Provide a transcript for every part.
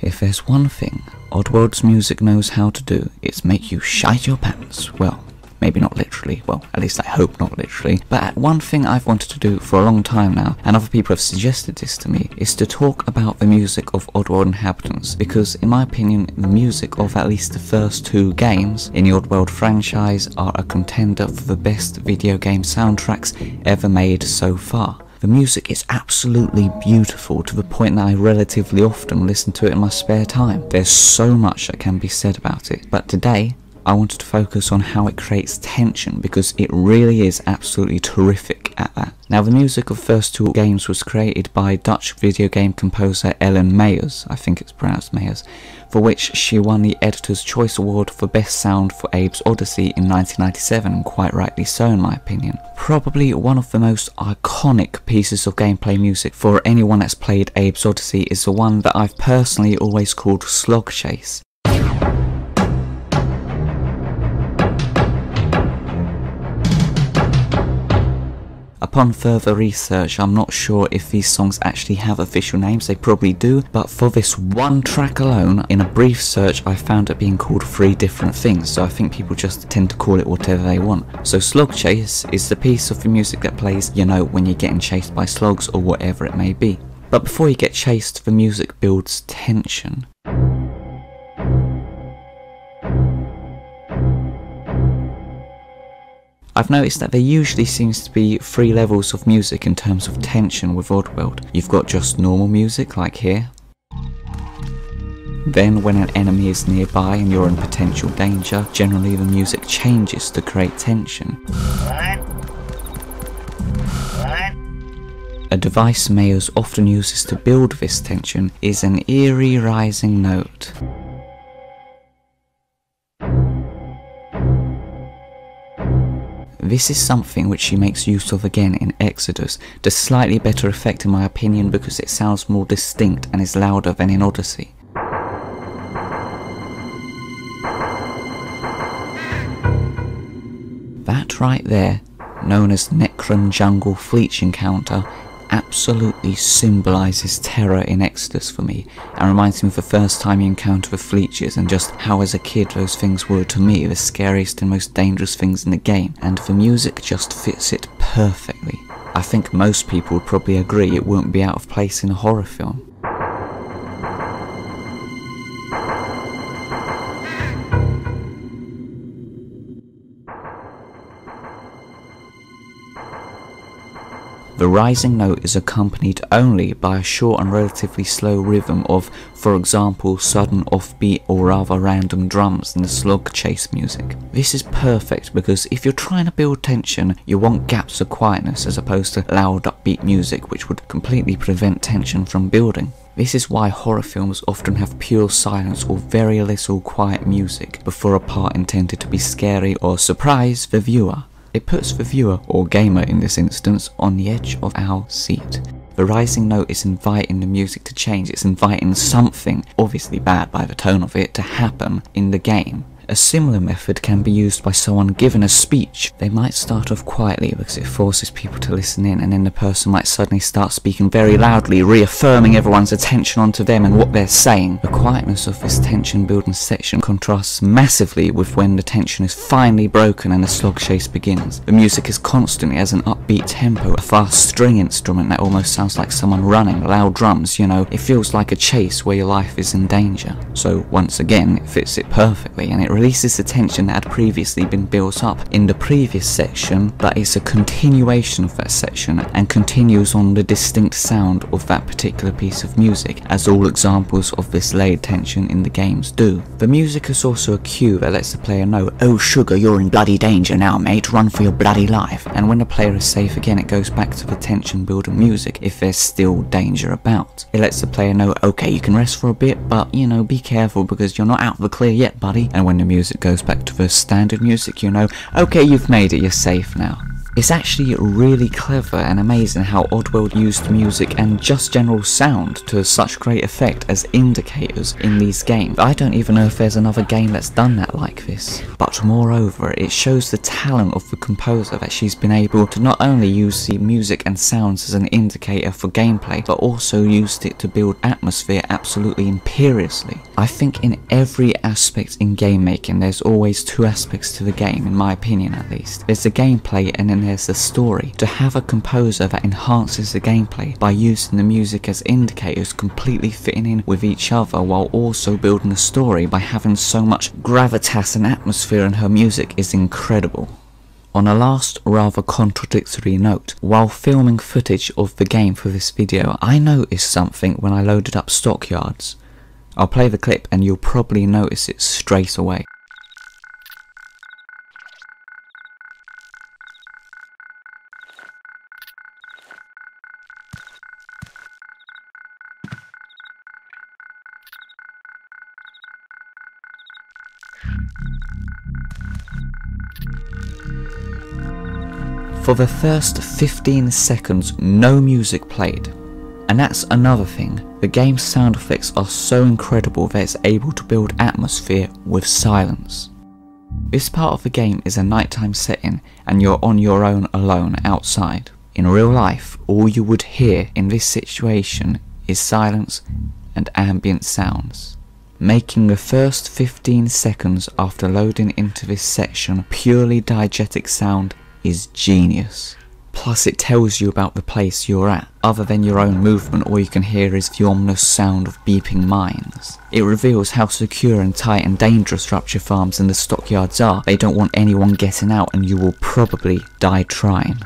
If there's one thing Oddworld's music knows how to do, it's make you shite your pants. Well, maybe not literally, well, at least I hope not literally, but one thing I've wanted to do for a long time now, and other people have suggested this to me, is to talk about the music of Oddworld inhabitants, because in my opinion, the music of at least the first two games in the Oddworld franchise are a contender for the best video game soundtracks ever made so far. The music is absolutely beautiful to the point that I relatively often listen to it in my spare time. There's so much that can be said about it, but today I wanted to focus on how it creates tension, because it really is absolutely terrific at that. Now, the music of the first two games was created by Dutch video game composer Ellen Meijers, I think it's pronounced Meijers, for which she won the Editor's Choice Award for Best Sound for Abe's Oddysee in 1997, and quite rightly so in my opinion. Probably one of the most iconic pieces of gameplay music for anyone that's played Abe's Oddysee is the one that I've personally always called Slog Chase. Upon further research, I'm not sure if these songs actually have official names, they probably do, but for this one track alone, in a brief search I found it being called 3 different things, so I think people just tend to call it whatever they want. So Slog Chase is the piece of the music that plays, you know, when you're getting chased by slugs or whatever it may be. But before you get chased, the music builds tension. I've noticed that there usually seems to be 3 levels of music in terms of tension with Oddworld. You've got just normal music, like here. Then when an enemy is nearby and you're in potential danger, generally the music changes to create tension. A device Meijers often uses to build this tension is an eerie rising note. This is something which she makes use of again in Exoddus, to slightly better effect in my opinion because it sounds more distinct and is louder than in Oddysee. That right there, known as Necron Jungle Fleech Encounter, absolutely symbolises terror in Exoddus for me, and reminds me of the first time you encounter the Fleeches and just how as a kid those things were to me the scariest and most dangerous things in the game, and the music just fits it perfectly. I think most people would probably agree it wouldn't be out of place in a horror film. The rising note is accompanied only by a short and relatively slow rhythm of, for example, sudden offbeat or rather random drums in the Slog Chase music. This is perfect because if you're trying to build tension, you want gaps of quietness as opposed to loud upbeat music which would completely prevent tension from building. This is why horror films often have pure silence or very little quiet music before a part intended to be scary or surprise the viewer. It puts the viewer, or gamer in this instance, on the edge of our seat. The rising note is inviting the music to change, it's inviting something, obviously bad by the tone of it, to happen in the game. A similar method can be used by someone given a speech. They might start off quietly because it forces people to listen in, and then the person might suddenly start speaking very loudly, reaffirming everyone's attention onto them and what they're saying. The quietness of this tension building section contrasts massively with when the tension is finally broken and the slog chase begins. The music is constantly as an upbeat tempo, a fast string instrument that almost sounds like someone running, loud drums, you know, it feels like a chase where your life is in danger. So once again, it fits it perfectly, and it releases the tension that had previously been built up in the previous section, but it's a continuation of that section and continues on the distinct sound of that particular piece of music, as all examples of this layered tension in the games do. The music is also a cue that lets the player know, oh sugar, you're in bloody danger now mate, run for your bloody life, and when the player is safe again it goes back to the tension building music if there's still danger about. It lets the player know, okay, you can rest for a bit, but you know, be careful because you're not out of the clear yet buddy, and when the music goes back to the standard music, you know, okay, you've made it, you're safe now. It's actually really clever and amazing how Oddworld used music and just general sound to such great effect as indicators in these games. I don't even know if there's another game that's done that like this. But moreover, it shows the talent of the composer that she's been able to not only use the music and sounds as an indicator for gameplay, but also used it to build atmosphere absolutely imperiously. I think in every aspect in game making, there's always two aspects to the game, in my opinion at least. There's the gameplay and then there's the story. To have a composer that enhances the gameplay by using the music as indicators completely fitting in with each other while also building a story by having so much gravitas and atmosphere in her music is incredible. On a last rather contradictory note, while filming footage of the game for this video, I noticed something when I loaded up Stockyards. I'll play the clip and you'll probably notice it straight away. For the first 15 seconds, no music played. And that's another thing, the game's sound effects are so incredible that it's able to build atmosphere with silence. This part of the game is a nighttime setting and you're on your own alone outside. In real life, all you would hear in this situation is silence and ambient sounds, making the first 15 seconds after loading into this section purely diegetic sound is genius. Plus it tells you about the place you're at. Other than your own movement, all you can hear is the ominous sound of beeping mines. It reveals how secure and tight and dangerous Rupture Farms and the Stockyards are. They don't want anyone getting out and you will probably die trying.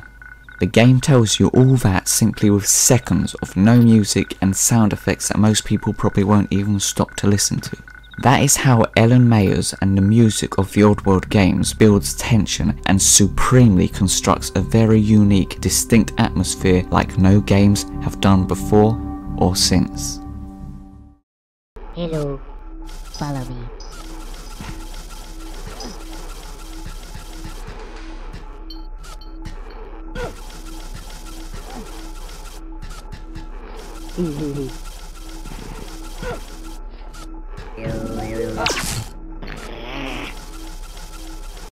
The game tells you all that simply with seconds of no music and sound effects that most people probably won't even stop to listen to. That is how Ellen Meijers and the music of the Oddworld games builds tension and supremely constructs a very unique, distinct atmosphere like no games have done before or since. Hello, follow me.